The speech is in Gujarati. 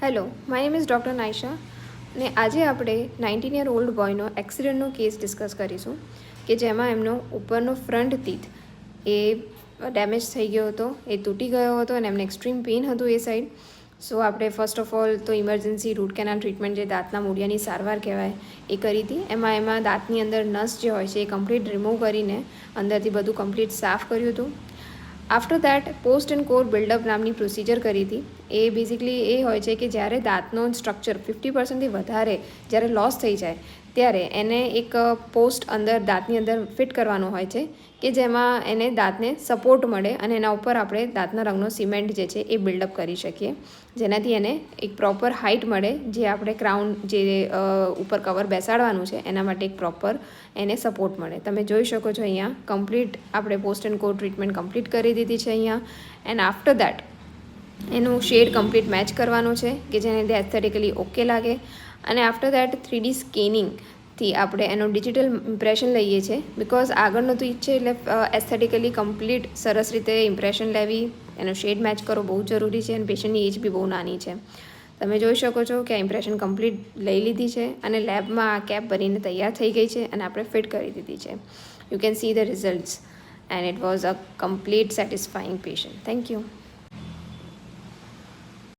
Hello, my name is doctor Naysha અને આજે આપણે 19 ઓલ્ડ બોયનો એક્સિડન્ટનો કેસ ડિસ્કસ કરીશું કે જેમાં એમનો ઉપરનો ફ્રન્ટ ટીથ એ ડેમેજ થઈ ગયો હતો, એ તૂટી ગયો હતો અને એમને એક્સ્ટ્રીમ પેઇન હતું એ સાઈડ. સો આપણે ફર્સ્ટ ઓફ ઓલ તો ઇમરજન્સી રૂટ કેનાલ ટ્રીટમેન્ટ, જે દાંતના મૂળિયાની સારવાર કહેવાય, એ કરી હતી. એમાં દાંતની અંદર નસ જે હોય છે એ કમ્પ્લીટ રિમૂવ કરીને અંદરથી બધું કમ્પ્લીટ સાફ કર્યું હતું. After that post and core buildup નામની પ્રોસિજર કરી હતી. એ બેઝિકલી એ હોય છે કે જ્યારે દાંતનો સ્ટ્રક્ચર 50%થી વધારે જ્યારે લોસ થઈ જાય ત્યારે એને એક પોસ્ટ અંદર દાંતની અંદર ફિટ કરવાનો હોય છે કે જેમાં એને દાંતને સપોર્ટ મળે અને એના ઉપર આપણે દાંતના રંગનો સિમેન્ટ જે છે એ બિલ્ડઅપ કરી શકીએ, જેનાથી એને એક પ્રોપર હાઇટ મળે, જે આપણે ક્રાઉન જે ઉપર કવર બેસાડવાનું છે એના માટે એક પ્રોપર એને સપોર્ટ મળે. તમે જોઈ શકો છો અહીંયા કમ્પ્લીટ આપણે post and core treatment complete કરી દીધી છે અહીંયા. એન્ડ આફ્ટર દેટ એનું શેડ કમ્પ્લીટ મેચ કરવાનો છે કે જેને એસ્થેટિકલી ઓકે લાગે. અને આફ્ટર દેટ 3D સ્કેનિંગથી આપણે એનું ડિજિટલ ઇમ્પ્રેશન લઈએ છીએ, બિકોઝ આગળનું તો ઈચ્છે એટલે એસ્થેટિકલી કમ્પ્લીટ સરસ રીતે ઇમ્પ્રેશન લેવી, એનો શેડ મેચ કરવો બહુ જરૂરી છે. અને પેશન્ટની એજ બી બહુ નાની છે. તમે જોઈ શકો છો કે આ ઇમ્પ્રેશન કમ્પ્લીટ લઈ લીધી છે અને લેબમાં આ કેપ બનીને તૈયાર થઈ ગઈ છે અને આપણે ફિટ કરી દીધી છે. You can see the results and it was a complete satisfying patient. Thank you.